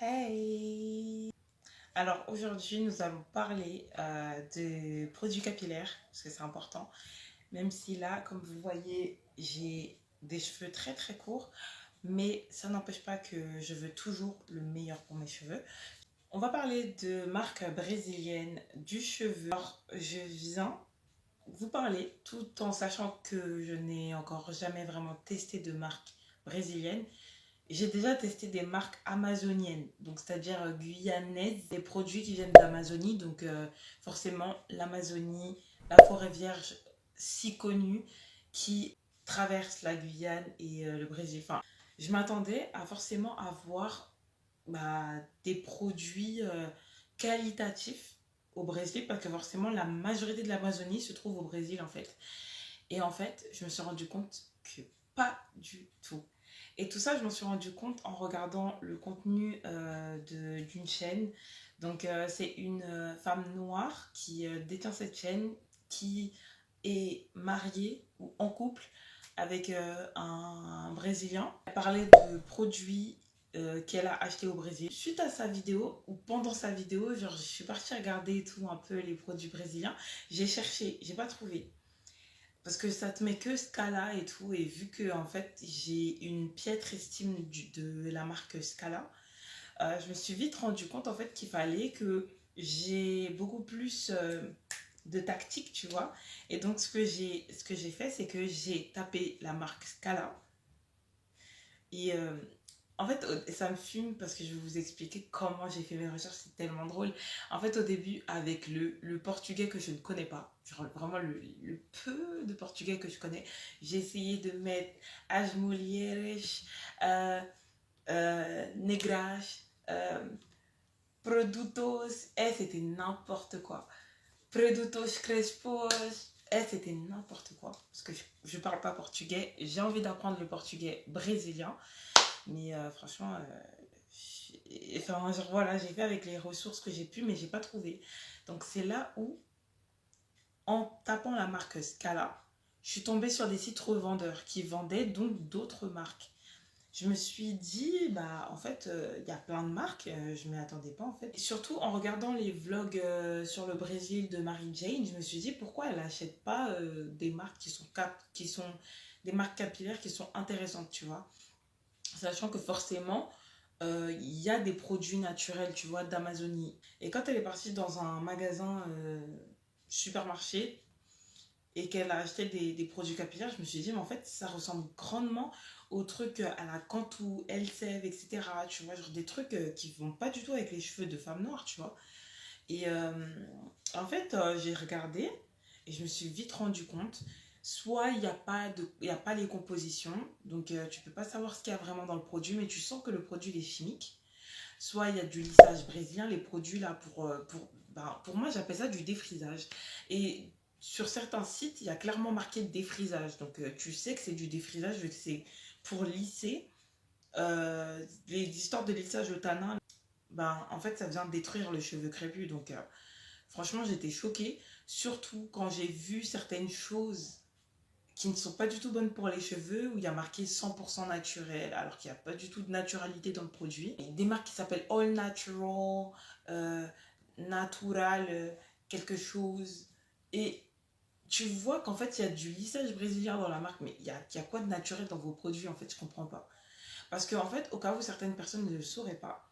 Hey! Alors aujourd'hui, nous allons parler de produits capillaires, parce que c'est important. Même si là, comme vous voyez, j'ai des cheveux très très courts, mais ça n'empêche pas que je veux toujours le meilleur pour mes cheveux. On va parler de marque brésilienne du cheveu. Alors, je viens vous parler tout en sachant que je n'ai encore jamais vraiment testé de marque brésilienne. J'ai déjà testé des marques amazoniennes, donc c'est-à-dire guyanaises, des produits qui viennent d'Amazonie, donc forcément l'Amazonie, la forêt vierge si connue qui traverse la Guyane et le Brésil. Enfin, je m'attendais à forcément avoir des produits qualitatifs au Brésil parce que forcément la majorité de l'Amazonie se trouve au Brésil en fait. Et en fait, je me suis rendu compte que pas du tout. Et tout ça, je m'en suis rendu compte en regardant le contenu d'une chaîne. Donc, c'est une femme noire qui détient cette chaîne, qui est mariée ou en couple avec un Brésilien. Elle parlait de produits qu'elle a achetés au Brésil. Suite à sa vidéo, ou pendant sa vidéo, genre, je suis partie regarder tout un peu les produits brésiliens. J'ai cherché, j'ai pas trouvé. Parce que ça te met que Scala et tout. Et vu que en fait j'ai une piètre estime de la marque Scala, je me suis vite rendu compte en fait qu'il fallait que j'ai beaucoup plus de tactique, tu vois. Et donc ce que j'ai fait, c'est que j'ai tapé la marque Scala. Et en fait, ça me fume parce que je vais vous expliquer comment j'ai fait mes recherches, c'est tellement drôle. En fait, au début, avec le portugais que je ne connais pas, genre vraiment le peu de portugais que je connais, j'ai essayé de mettre as mulheres, euh, negras, produtos, c'était n'importe quoi. Produtos crespos, c'était n'importe quoi. Parce que je parle pas portugais, j'ai envie d'apprendre le portugais brésilien. Mais franchement, enfin, genre, voilà, j'ai fait avec les ressources que j'ai pu, mais j'ai pas trouvé. Donc c'est là où, en tapant la marque Scala, je suis tombée sur des sites revendeurs qui vendaient donc d'autres marques. Je me suis dit, bah en fait, il y a plein de marques, je ne m'y attendais pas en fait. Et surtout en regardant les vlogs sur le Brésil de Mary Jane, je me suis dit pourquoi elle n'achète pas des marques qui sont des marques capillaires qui sont intéressantes, tu vois. Sachant que forcément, il y a des produits naturels, tu vois, d'Amazonie. Et quand elle est partie dans un magasin supermarché et qu'elle a acheté des produits capillaires, je me suis dit, mais en fait, ça ressemble grandement aux trucs à la Cantu, Elseve, etc. Tu vois, genre des trucs qui vont pas du tout avec les cheveux de femme noire, tu vois. Et en fait, j'ai regardé et je me suis vite rendu compte. Soit il y a pas les compositions, donc tu peux pas savoir ce qu'il y a vraiment dans le produit, mais tu sens que le produit est chimique. Soit il y a du lissage brésilien, les produits là pour moi j'appelle ça du défrisage. Et sur certains sites, il y a clairement marqué défrisage, donc tu sais que c'est du défrisage vu que c'est pour lisser. Les histoires de lissage au tanin, en fait ça vient détruire le cheveu crépus, donc franchement, j'étais choquée, surtout quand j'ai vu certaines choses qui ne sont pas du tout bonnes pour les cheveux, où il y a marqué 100% naturel, alors qu'il n'y a pas du tout de naturalité dans le produit. Et des marques qui s'appellent All Natural, euh, Natural, quelque chose. Et tu vois qu'en fait, il y a du lissage brésilien dans la marque, mais il y a quoi de naturel dans vos produits, en fait, je comprends pas. Parce qu'en fait, au cas où certaines personnes ne le sauraient pas,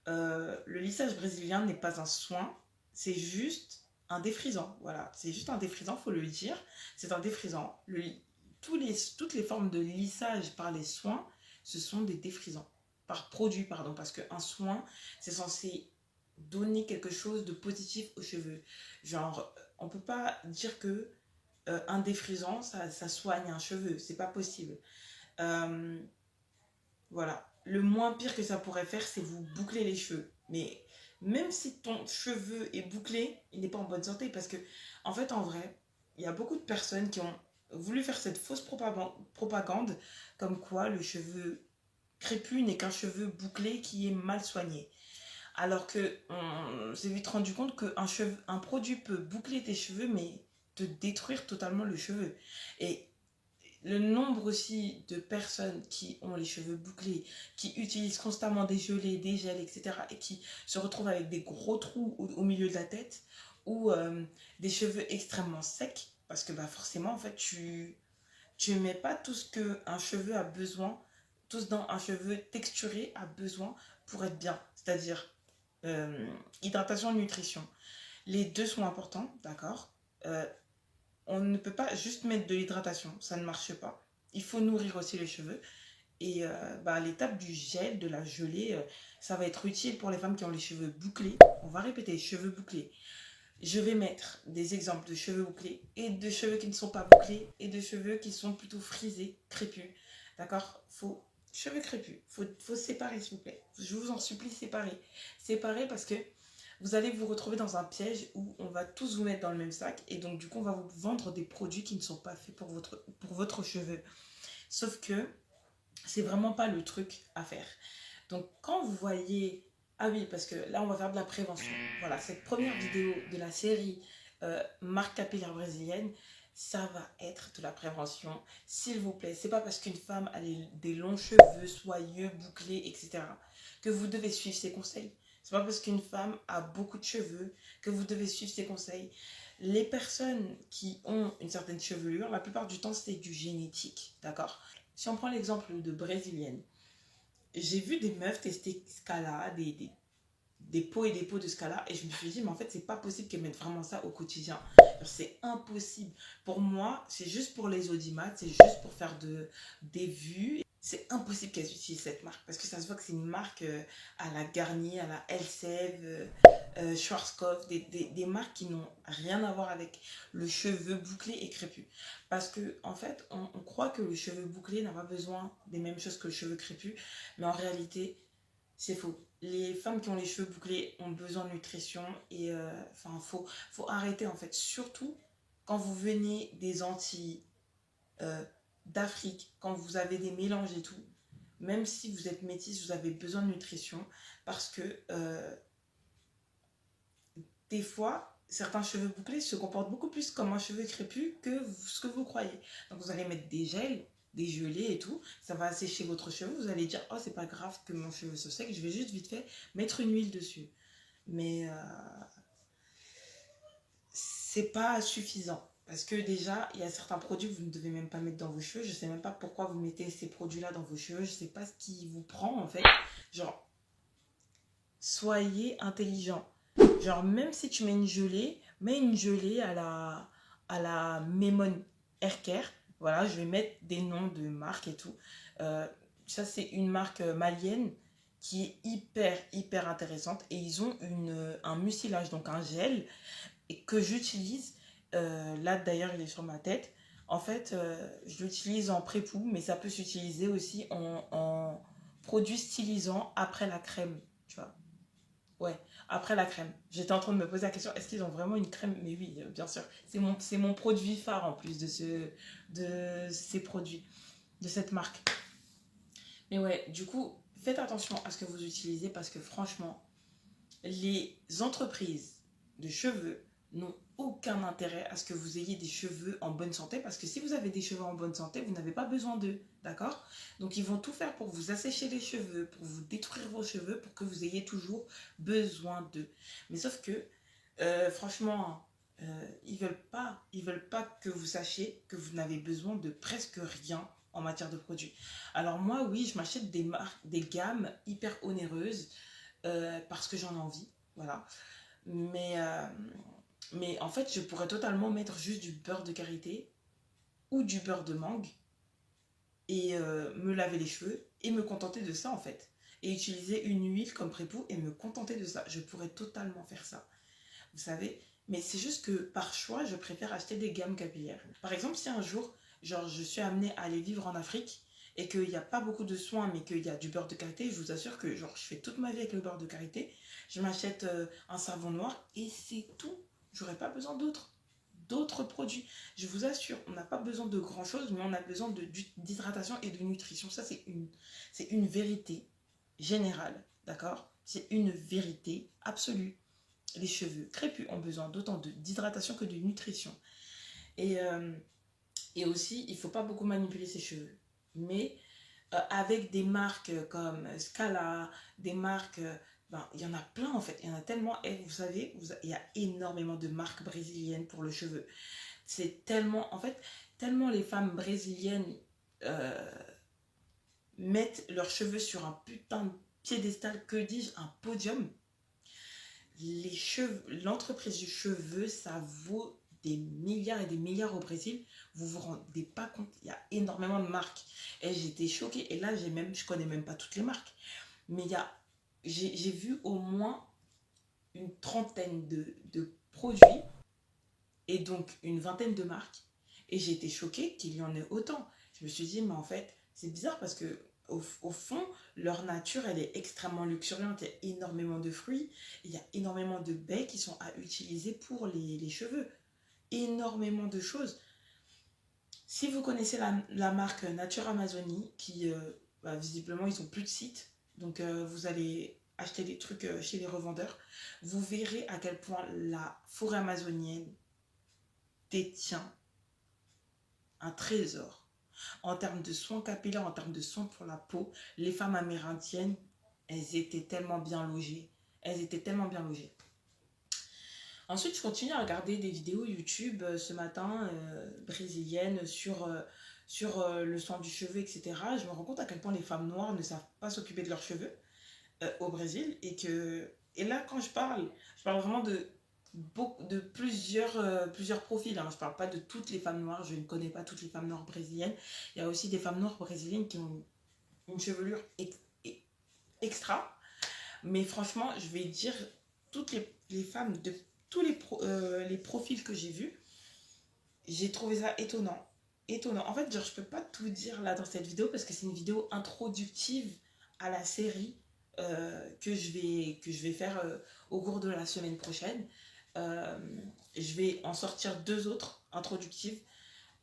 le lissage brésilien n'est pas un soin, c'est juste un défrisant. Voilà, c'est juste un défrisant, faut le dire. C'est un défrisant. Toutes les formes de lissage par les soins, ce sont des défrisants. Par produit, pardon, parce qu'un soin, c'est censé donner quelque chose de positif aux cheveux. Genre, on peut pas dire que un défrisant, ça soigne un cheveu. C'est pas possible. Euh, voilà. Le moins pire que ça pourrait faire, c'est vous boucler les cheveux. Mais même si ton cheveu est bouclé, il n'est pas en bonne santé. Parce que, en fait, en vrai, il y a beaucoup de personnes qui ont voulu faire cette fausse propagande comme quoi le cheveu crépus n'est qu'un cheveu bouclé qui est mal soigné. Alors que on s'est vite rendu compte qu'un produit peut boucler tes cheveux, mais te détruire totalement le cheveu. Et le nombre aussi de personnes qui ont les cheveux bouclés, qui utilisent constamment des gelées, des gels, etc. et qui se retrouvent avec des gros trous au milieu de la tête ou des cheveux extrêmement secs parce que bah, forcément, en fait, tu mets pas tout ce qu'un cheveu a besoin, tout ce dont un cheveu texturé a besoin pour être bien. C'est-à-dire hydratation et nutrition. Les deux sont importants, d'accord. On ne peut pas juste mettre de l'hydratation, ça ne marche pas. Il faut nourrir aussi les cheveux. Et bah, l'étape du gel, de la gelée, ça va être utile pour les femmes qui ont les cheveux bouclés. On va répéter, cheveux bouclés. Je vais mettre des exemples de cheveux bouclés et de cheveux qui ne sont pas bouclés et de cheveux qui sont plutôt frisés, crépus. D'accord. Cheveux crépus, faut séparer s'il vous plaît. Je vous en supplie, séparer. Séparer parce que vous allez vous retrouver dans un piège où on va tous vous mettre dans le même sac et donc du coup on va vous vendre des produits qui ne sont pas faits pour votre cheveu. Sauf que c'est vraiment pas le truc à faire. Donc quand vous voyez... Ah oui, parce que là on va faire de la prévention. Voilà, cette première vidéo de la série marque capillaire brésilienne, ça va être de la prévention, s'il vous plaît. C'est pas parce qu'une femme a des longs cheveux soyeux, bouclés, etc. que vous devez suivre ses conseils. C'est pas parce qu'une femme a beaucoup de cheveux que vous devez suivre ses conseils. Les personnes qui ont une certaine chevelure, la plupart du temps, c'est du génétique, d'accord? Si on prend l'exemple de brésilienne, j'ai vu des meufs tester Scala, des pots et des pots de Scala, et je me suis dit, mais en fait, c'est pas possible qu'elles mettent vraiment ça au quotidien. C'est impossible. Pour moi, c'est juste pour les audimat, c'est juste pour faire des vues. C'est impossible qu'elles utilisent cette marque parce que ça se voit que c'est une marque à la Garnier, à la Elsev, Schwarzkopf, des marques qui n'ont rien à voir avec le cheveu bouclé et crépus. Parce que en fait, on croit que le cheveu bouclé n'a pas besoin des mêmes choses que le cheveu crépus, mais en réalité, c'est faux. Les femmes qui ont les cheveux bouclés ont besoin de nutrition et faut arrêter en fait. Surtout quand vous venez des Antilles, euh, d'Afrique, quand vous avez des mélanges et tout, même si vous êtes métisse, vous avez besoin de nutrition parce que des fois, certains cheveux bouclés se comportent beaucoup plus comme un cheveu crépus que ce que vous croyez. Donc vous allez mettre des gels, des gelées et tout, ça va assécher votre cheveu, vous allez dire oh c'est pas grave que mon cheveu se sèche, je vais juste vite fait mettre une huile dessus. Mais c'est pas suffisant. Parce que déjà, il y a certains produits que vous ne devez même pas mettre dans vos cheveux. Je sais même pas pourquoi vous mettez ces produits-là dans vos cheveux. Je sais pas ce qui vous prend en fait. Genre, soyez intelligent. Genre, même si tu mets une gelée à la Memon Haircare. Voilà, je vais mettre des noms de marques et tout. Euh, Ça, c'est une marque malienne qui est hyper intéressante. Et ils ont un mucilage, donc un gel et que j'utilise. Là d'ailleurs il est sur ma tête. En fait, je l'utilise en pré-poux, mais ça peut s'utiliser aussi en produit stylisant après la crème, tu vois. Ouais, après la crème. J'étais en train de me poser la question, est-ce qu'ils ont vraiment une crème? Mais oui, bien sûr. C'est mon produit phare en plus de ces produits, de cette marque. Mais ouais, du coup, faites attention à ce que vous utilisez parce que franchement, les entreprises de cheveux n'ont aucun intérêt à ce que vous ayez des cheveux en bonne santé parce que si vous avez des cheveux en bonne santé, vous n'avez pas besoin d'eux, d'accord? Donc ils vont tout faire pour vous assécher les cheveux, pour vous détruire vos cheveux, pour que vous ayez toujours besoin d'eux. Mais sauf que, franchement, ils veulent pas que vous sachiez que vous n'avez besoin de presque rien en matière de produits. Alors moi, oui, je m'achète des marques, des gammes hyper onéreuses parce que j'en ai envie, voilà. Mais, euh, mais en fait, je pourrais totalement mettre juste du beurre de karité ou du beurre de mangue et me laver les cheveux et me contenter de ça en fait. Et utiliser une huile comme prépoux et me contenter de ça. Je pourrais totalement faire ça, vous savez. Mais c'est juste que par choix, je préfère acheter des gammes capillaires. Par exemple, si un jour, genre, je suis amenée à aller vivre en Afrique et qu'il n'y a pas beaucoup de soins, mais qu'il y a du beurre de karité, je vous assure que genre, je fais toute ma vie avec le beurre de karité. Je m'achète un savon noir et c'est tout. J'aurais pas besoin d'autres produits. Je vous assure, on n'a pas besoin de grand chose, mais on a besoin d'hydratation et de nutrition. Ça, c'est une vérité générale, d'accord? C'est une vérité absolue. Les cheveux crépus ont besoin d'autant d'hydratation que de nutrition. Et Et aussi, il ne faut pas beaucoup manipuler ses cheveux. Mais avec des marques comme Scala, des marques, ben, il y en a plein en fait, il y en a tellement, et vous savez, il y a énormément de marques brésiliennes pour le cheveu. C'est tellement, en fait, tellement les femmes brésiliennes euh, mettent leurs cheveux sur un putain de piédestal, que dis-je, un podium. Les cheveux, l'entreprise du cheveu, ça vaut des milliards et des milliards au Brésil. Vous vous rendez pas compte, il y a énormément de marques. Et j'étais choquée. Et là, je connais même pas toutes les marques. Mais j'ai vu au moins une trentaine de produits et donc une vingtaine de marques. Et j'ai été choquée qu'il y en ait autant. Je me suis dit, mais en fait, c'est bizarre parce que au fond, leur nature, elle est extrêmement luxuriante. Il y a énormément de fruits, il y a énormément de baies qui sont à utiliser pour les cheveux. Énormément de choses. Si vous connaissez la marque Nature Amazonie, qui bah, visiblement, ils ont plus de site. Donc, vous allez acheter des trucs chez les revendeurs. Vous verrez à quel point la forêt amazonienne détient un trésor. En termes de soins capillaires, en termes de soins pour la peau, les femmes amérindiennes, elles étaient tellement bien logées. Elles étaient tellement bien logées. Ensuite, je continue à regarder des vidéos YouTube ce matin brésiliennes sur le soin du cheveu, etc. Je me rends compte à quel point les femmes noires ne savent pas s'occuper de leurs cheveux au Brésil. Et là, quand je parle vraiment de plusieurs profils. Hein. Je ne parle pas de toutes les femmes noires. Je ne connais pas toutes les femmes noires brésiliennes. Il y a aussi des femmes noires brésiliennes qui ont une chevelure extra. Mais franchement, je vais dire, toutes les femmes de tous les profils que j'ai vus, j'ai trouvé ça étonnant. Étonnant. En fait, genre, je peux pas tout dire là dans cette vidéo parce que c'est une vidéo introductive à la série que je vais faire au cours de la semaine prochaine. Euh, je vais en sortir deux autres introductives.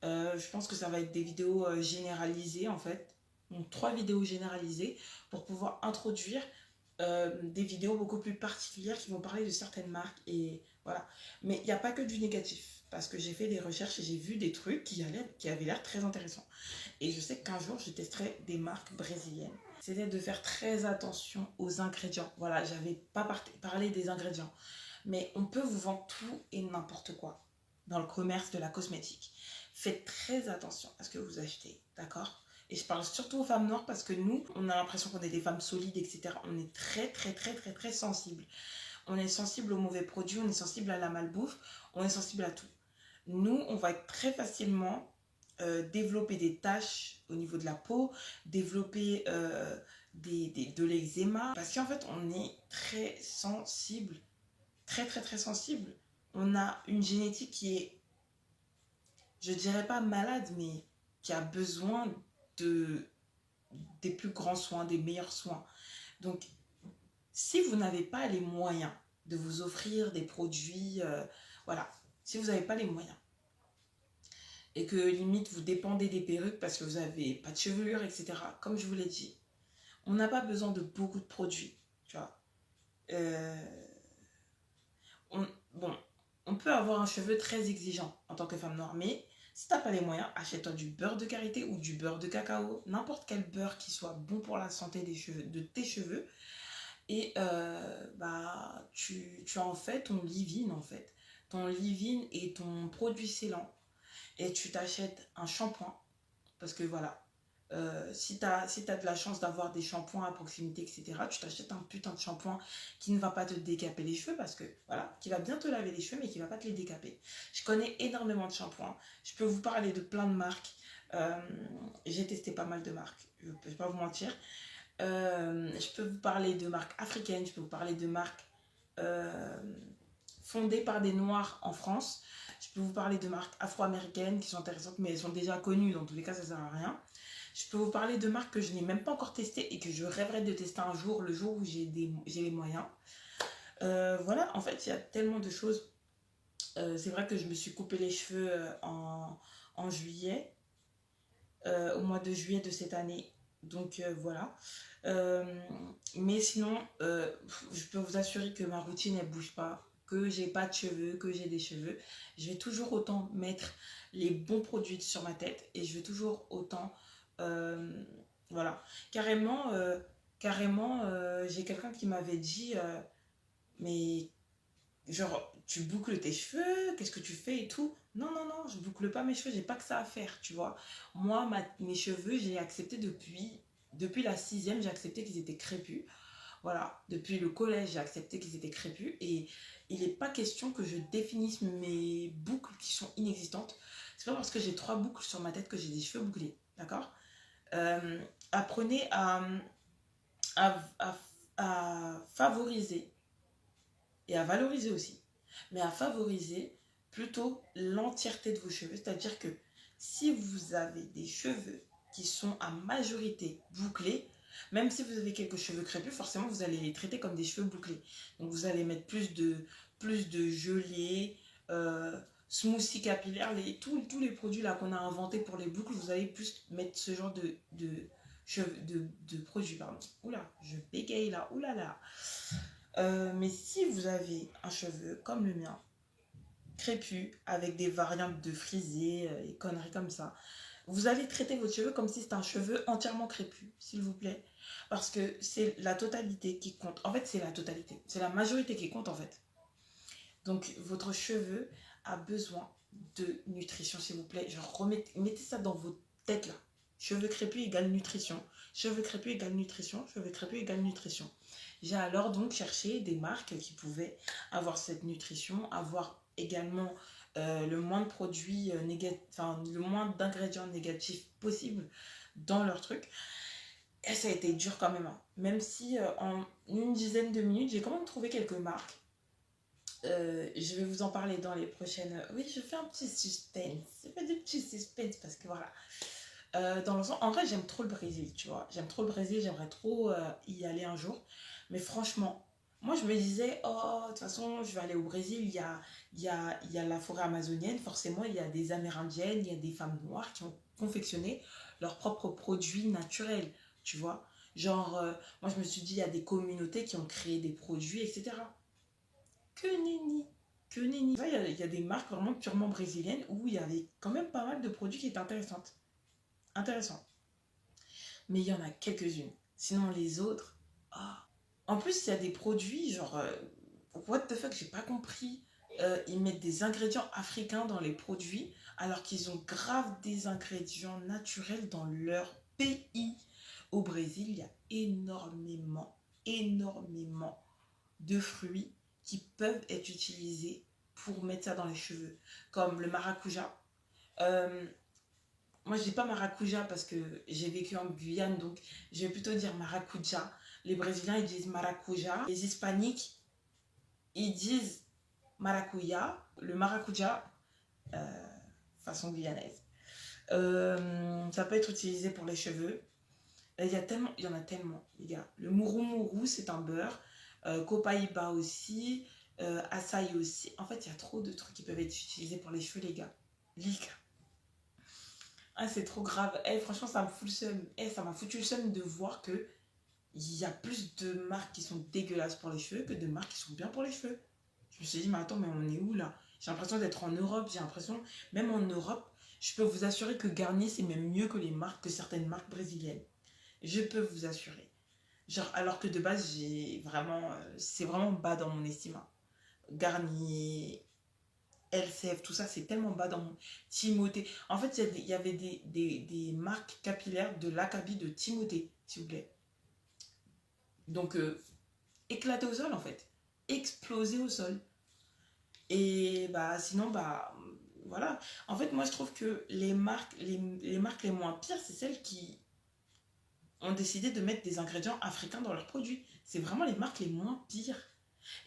Je pense que ça va être des vidéos généralisées en fait. Donc trois vidéos généralisées pour pouvoir introduire des vidéos beaucoup plus particulières qui vont parler de certaines marques et voilà. Mais il n'y a pas que du négatif parce que j'ai fait des recherches et j'ai vu des trucs qui avaient l'air très intéressants. Et je sais qu'un jour je testerai des marques brésiliennes. C'était de faire très attention aux ingrédients. Voilà, j'avais pas parlé des ingrédients. Mais on peut vous vendre tout et n'importe quoi dans le commerce de la cosmétique. Faites très attention à ce que vous achetez, d'accord? Et je parle surtout aux femmes noires parce que nous, on a l'impression qu'on est des femmes solides, etc. On est très, très, très, très, très sensible. On est sensible aux mauvais produits, on est sensible à la malbouffe, on est sensible à tout. Nous, on va être très facilement développer des taches au niveau de la peau, développer de l'eczéma. Parce qu'en fait, on est très sensible, très, très, très sensible. On a une génétique qui est, je dirais pas malade, mais qui a besoin de, des plus grands soins, des meilleurs soins. Donc, si vous n'avez pas les moyens de vous offrir des produits, voilà, si vous n'avez pas les moyens, et que limite vous dépendez des perruques parce que vous n'avez pas de chevelure, etc., comme je vous l'ai dit, on n'a pas besoin de beaucoup de produits, tu vois. Bon, on peut avoir un cheveu très exigeant en tant que femme noire, mais si tu n'as pas les moyens, achète-toi du beurre de karité ou du beurre de cacao, n'importe quel beurre qui soit bon pour la santé des cheveux, de tes cheveux, et bah, tu en fais ton leave-in en fait, ton leave-in et ton produit scellant, et tu t'achètes un shampoing, parce que voilà, si tu as de la chance d'avoir des shampoings à proximité, etc., tu t'achètes un putain de shampoing qui ne va pas te décaper les cheveux parce que voilà, qui va bien te laver les cheveux mais qui ne va pas te les décaper. Je connais énormément de shampoings. Je peux vous parler de plein de marques. J'ai testé pas mal de marques, je ne vais pas vous mentir. Je peux vous parler de marques africaines, je peux vous parler de marques fondées par des noirs en France. Je peux vous parler de marques afro-américaines qui sont intéressantes mais elles sont déjà connues, dans tous les cas ça ne sert à rien. Je peux vous parler de marques que je n'ai même pas encore testées et que je rêverais de tester un jour, le jour où j'ai les moyens. Voilà, en fait, il y a tellement de choses. C'est vrai que je me suis coupé les cheveux en juillet, au mois de juillet de cette année. Donc voilà. Mais sinon, je peux vous assurer que ma routine, elle bouge pas. que j'ai pas de cheveux, que j'ai des cheveux, je vais toujours autant mettre les bons produits sur ma tête et je vais toujours autant, euh, voilà, carrément, j'ai quelqu'un qui m'avait dit, mais genre, tu boucles tes cheveux, qu'est-ce que tu fais et tout. Non, non, non, je boucle pas mes cheveux, j'ai pas que ça à faire, tu vois. Moi, mes cheveux, j'ai accepté depuis la sixième, j'ai accepté qu'ils étaient crépus. Voilà, depuis le collège, j'ai accepté qu'ils étaient crépus. Et il n'est pas question que je définisse mes boucles qui sont inexistantes. C'est pas parce que j'ai 3 boucles sur ma tête que j'ai des cheveux bouclés, d'accord. Euh, Apprenez à, à, à favoriser et à valoriser aussi, mais à favoriser plutôt l'entièreté de vos cheveux. C'est-à-dire que si vous avez des cheveux qui sont à majorité bouclés, même si vous avez quelques cheveux crépus, forcément vous allez les traiter comme des cheveux bouclés. Donc vous allez mettre plus de gelée, smoothie capillaire, tous les produits là qu'on a inventés pour les boucles, vous allez plus mettre ce genre de produits. Pardon. Oula, je bégaye là, oulala. Mais si vous avez un cheveu comme le mien, crépus, avec des variantes de frisé et conneries comme ça, vous allez traiter votre cheveu comme si c'était un cheveu entièrement crépus, s'il vous plaît. Parce que c'est la totalité qui compte. En fait, c'est la totalité. C'est la majorité qui compte, en fait. Donc, votre cheveu a besoin de nutrition, s'il vous plaît. Genre, mettez ça dans vos têtes, là. Cheveux crépus égale nutrition. Cheveux crépus égale nutrition. Cheveux crépus égale nutrition. J'ai alors donc cherché des marques qui pouvaient avoir cette nutrition, avoir également le moins de produits négatifs, enfin le moins d'ingrédients négatifs possible dans leur truc. Et ça a été dur quand même, hein. Même si en une dizaine de minutes, j'ai quand même trouvé quelques marques. Je vais vous en parler dans les prochaines. Oui, je fais un petit suspense. Je fais des petits suspense parce que voilà. Dans le sens, en vrai, j'aime trop le Brésil, tu vois. J'aime trop le Brésil, j'aimerais trop y aller un jour. Mais franchement, moi, je me disais, oh, de toute façon, je vais aller au Brésil, il y a la forêt amazonienne, forcément, il y a des Amérindiennes, il y a des femmes noires qui ont confectionné leurs propres produits naturels, tu vois. Genre, moi, je me suis dit, il y a des communautés qui ont créé des produits, etc. Que nenni, que nenni. Il y a des marques vraiment purement brésiliennes où il y avait quand même pas mal de produits qui étaient intéressants. Mais il y en a quelques-unes. Sinon, les autres, ah. En plus, il y a des produits, genre, what the fuck, j'ai pas compris. Ils mettent des ingrédients africains dans les produits, alors qu'ils ont grave des ingrédients naturels dans leur pays. Au Brésil, il y a énormément de fruits qui peuvent être utilisés pour mettre ça dans les cheveux, comme le maracuja. Euh, Moi, je dis pas maracuja parce que j'ai vécu en Guyane, donc je vais plutôt dire maracuja. Les Brésiliens, ils disent maracuja. Les Hispaniques, ils disent maracuya. Le maracuja, euh, façon guyanaise. Ça peut être utilisé pour les cheveux. Il y en a tellement, les gars. Le muru c'est un beurre. Copaïba aussi. Açaï aussi. En fait, il y a trop de trucs qui peuvent être utilisés pour les cheveux, les gars. Les gars. Ah, c'est trop grave. Eh, franchement, ça me fout le seum. Eh, ça m'a foutu le seum de voir que il y a plus de marques qui sont dégueulasses pour les cheveux que de marques qui sont bien pour les cheveux. Je me suis dit, mais attends, mais on est où là? J'ai l'impression d'être en Europe. J'ai l'impression, même en Europe, je peux vous assurer que Garnier, c'est même mieux que les marques, que certaines marques brésiliennes. Je peux vous assurer. Genre, alors que de base, c'est vraiment bas dans mon estime, hein. Garnier, LCF, tout ça, c'est tellement bas dans mon Timothée. En fait, il y avait des marques capillaires de l'Acabie de Timothée, s'il vous plaît. Donc, éclaté au sol, en fait. Explosé au sol. Et bah, sinon, bah, voilà. En fait, moi, je trouve que les marques les moins pires, c'est celles qui ont décidé de mettre des ingrédients africains dans leurs produits. C'est vraiment les marques les moins pires.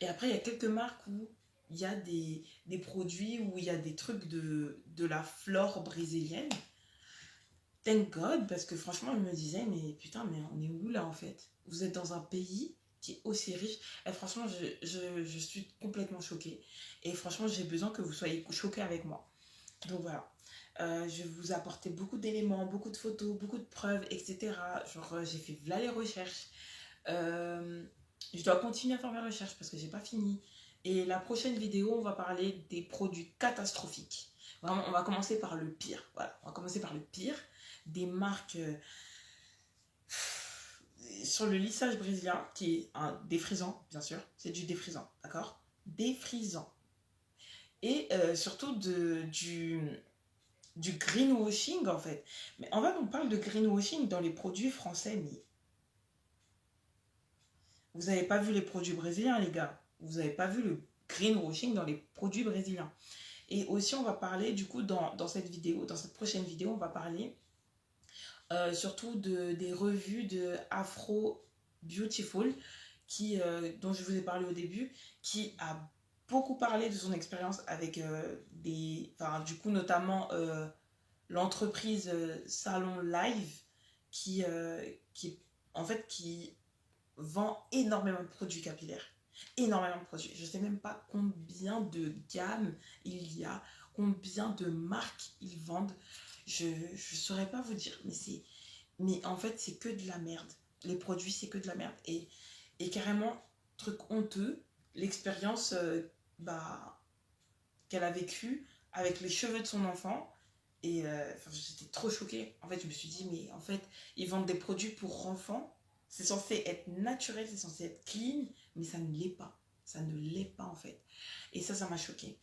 Et après, il y a quelques marques où il y a des produits, où il y a des trucs de la flore brésilienne. Thank God, parce que franchement, je me disais, mais putain, mais on est où là en fait? Vous êtes dans un pays qui est aussi riche. Et franchement, je suis complètement choquée. Et franchement, j'ai besoin que vous soyez choqués avec moi. Donc voilà. Je vais vous apporter beaucoup d'éléments, beaucoup de photos, beaucoup de preuves, etc. Genre, j'ai fait là les recherches. Je dois continuer à faire mes recherches parce que j'ai pas fini. Et la prochaine vidéo, on va parler des produits catastrophiques. Vraiment, on va commencer par le pire. Voilà, on va commencer par le pire. Des marques sur le lissage brésilien, qui est un défrisant, bien sûr. C'est du défrisant, d'accord? Défrisant. Et surtout du greenwashing, en fait. Mais en fait, on parle de greenwashing dans les produits français, mais vous n'avez pas vu les produits brésiliens, les gars. Vous n'avez pas vu le greenwashing dans les produits brésiliens. Et aussi, on va parler, du coup, dans cette vidéo, dans cette prochaine vidéo, on va parler surtout des revues de Afro Beautiful, dont je vous ai parlé au début, qui a beaucoup parlé de son expérience avec du coup, notamment l'entreprise Salon Live, qui, en fait, qui vend énormément de produits capillaires. Énormément de produits. Je ne sais même pas combien de gammes il y a, combien de marques ils vendent. Je ne saurais pas vous dire, mais en fait, c'est que de la merde. Les produits, c'est que de la merde. Et carrément, truc honteux, l'expérience qu'elle a vécue avec les cheveux de son enfant. Et j'étais trop choquée. En fait, je me suis dit, mais en fait, ils vendent des produits pour enfants. C'est censé être naturel, c'est censé être clean, mais ça ne l'est pas. Ça ne l'est pas, en fait. Et ça m'a choquée.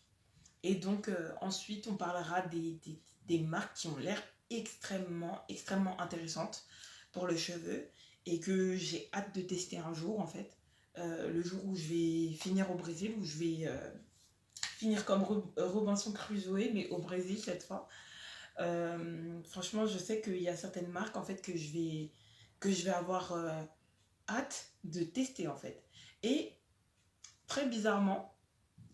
Et donc, ensuite, on parlera des marques qui ont l'air extrêmement, extrêmement intéressantes pour le cheveu et que j'ai hâte de tester un jour, en fait. Le jour où je vais finir au Brésil, où je vais finir comme Robinson Crusoe, mais au Brésil cette fois. Franchement, je sais qu'il y a certaines marques, en fait, que je vais avoir hâte de tester, en fait. Et très bizarrement,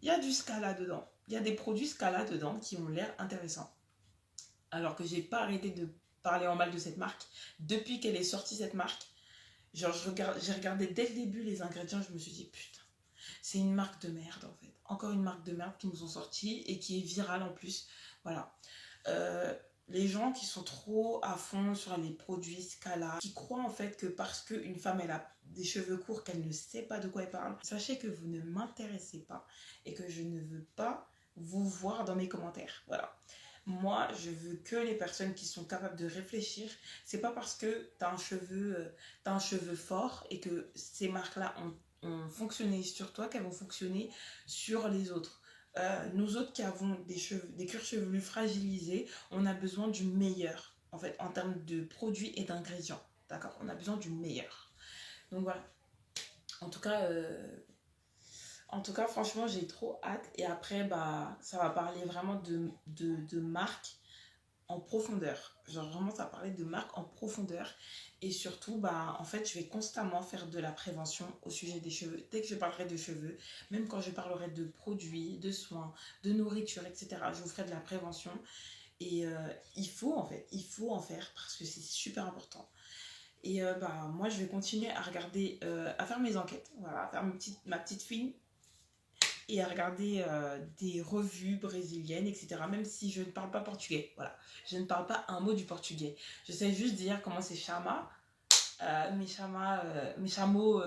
il y a du Scala dedans. Il y a des produits Scala dedans qui ont l'air intéressants. Alors que j'ai pas arrêté de parler en mal de cette marque. Depuis qu'elle est sortie, cette marque, genre j'ai regardé dès le début les ingrédients, je me suis dit putain, c'est une marque de merde en fait. Encore une marque de merde qui nous ont sorti et qui est virale en plus. Voilà. Les gens qui sont trop à fond sur les produits Scala, qui croient en fait que parce qu'une femme elle a des cheveux courts, qu'elle ne sait pas de quoi elle parle, sachez que vous ne m'intéressez pas et que je ne veux pas vous voir dans mes commentaires. Voilà. Moi, je veux que les personnes qui sont capables de réfléchir. C'est pas parce que t'as un cheveu fort et que ces marques-là ont fonctionné sur toi qu'elles vont fonctionner sur les autres. Nous autres qui avons des cuirs chevelus fragilisés, on a besoin du meilleur, en fait, en termes de produits et d'ingrédients. D'accord? On a besoin du meilleur. Donc voilà. En tout cas, franchement, j'ai trop hâte. Et après, ça va parler vraiment de marques en profondeur. Genre vraiment, ça va parler de marques en profondeur. Et surtout, en fait, je vais constamment faire de la prévention au sujet des cheveux. Dès que je parlerai de cheveux, même quand je parlerai de produits, de soins, de nourriture, etc., je vous ferai de la prévention. Et il faut en faire parce que c'est super important. Et moi, je vais continuer à regarder, à faire mes enquêtes, voilà, à faire ma petite fouine et à regarder des revues brésiliennes, etc. Même si je ne parle pas portugais. Voilà. Je ne parle pas un mot du portugais. Je sais juste dire comment c'est chama, mes chameaux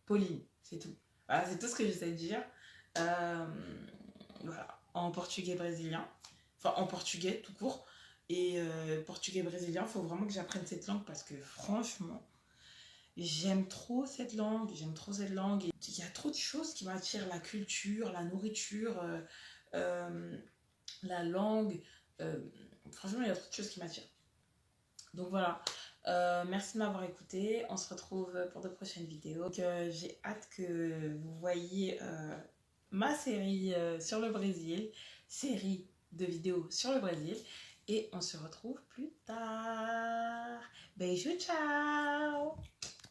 Pauline. C'est tout. Voilà, c'est tout ce que je sais dire. Voilà. En portugais brésilien. Enfin, en portugais tout court. Et portugais brésilien, il faut vraiment que j'apprenne cette langue parce que franchement, j'aime trop cette langue, et il y a trop de choses qui m'attirent, la culture, la nourriture, la langue, franchement il y a trop de choses qui m'attirent. Donc voilà, merci de m'avoir écouté, on se retrouve pour de prochaines vidéos. Donc, j'ai hâte que vous voyiez ma série sur le Brésil, série de vidéos sur le Brésil, et on se retrouve plus tard. Beijo, ciao.